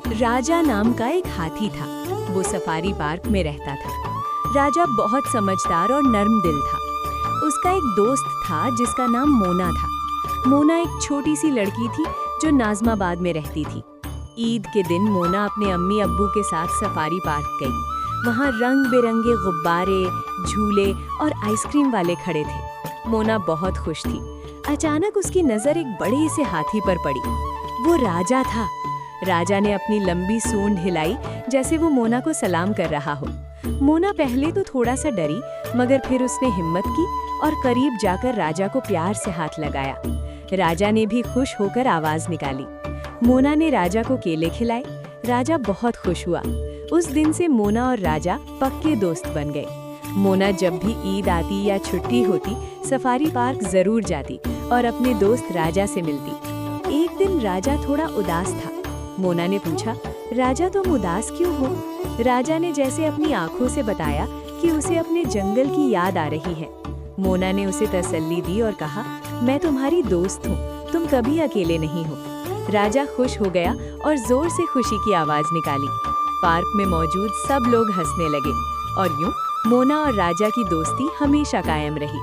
राजा नाम का एक हाथी था। वो सफारी पार्क में रहता था। राजा बहुत समझदार और नर्म दिल था। उसका एक दोस्त था जिसका नाम मोना था। मोना एक छोटी सी लड़की थी जो नाज़माबाद में रहती थी। ईद के दिन मोना अपने अम्मी अब्बू के साथ सफारी पार्क गई। वहाँ रंग बिरंगे गुब्बारे, झूले और आइसक्रीम वाले खड़े थे। मोना बहुत खुश थी। अचानक उसकी नज़र एक बड़े से हाथी पर पड़ी। वो राजा था। राजा ने अपनी लंबी सूंड हिलाई जैसे वो मोना को सलाम कर रहा हो। मोना पहले तो थोड़ा सा डरी, मगर फिर उसने हिम्मत की और करीब जाकर राजा को प्यार से हाथ लगाया। राजा ने भी खुश होकर आवाज निकाली। मोना ने राजा को केले खिलाए। राजा बहुत खुश हुआ। उस दिन से मोना और राजा पक्के दोस्त बन गए। मोना जब भी ईद आती या छुट्टी होती, सफारी पार्क जरूर जाती और अपने दोस्त राजा से मिलती। एक दिन राजा थोड़ा उदास था। मोना ने पूछा, राजा तुम उदास क्यों हो? राजा ने जैसे अपनी आंखों से बताया कि उसे अपने जंगल की याद आ रही है। मोना ने उसे तसल्ली दी और कहा, मैं तुम्हारी दोस्त हूँ, तुम कभी अकेले नहीं हो। राजा खुश हो गया और जोर से खुशी की आवाज निकाली। पार्क में मौजूद सब लोग हंसने लगे और यूं मोना और राजा की दोस्ती हमेशा कायम रही।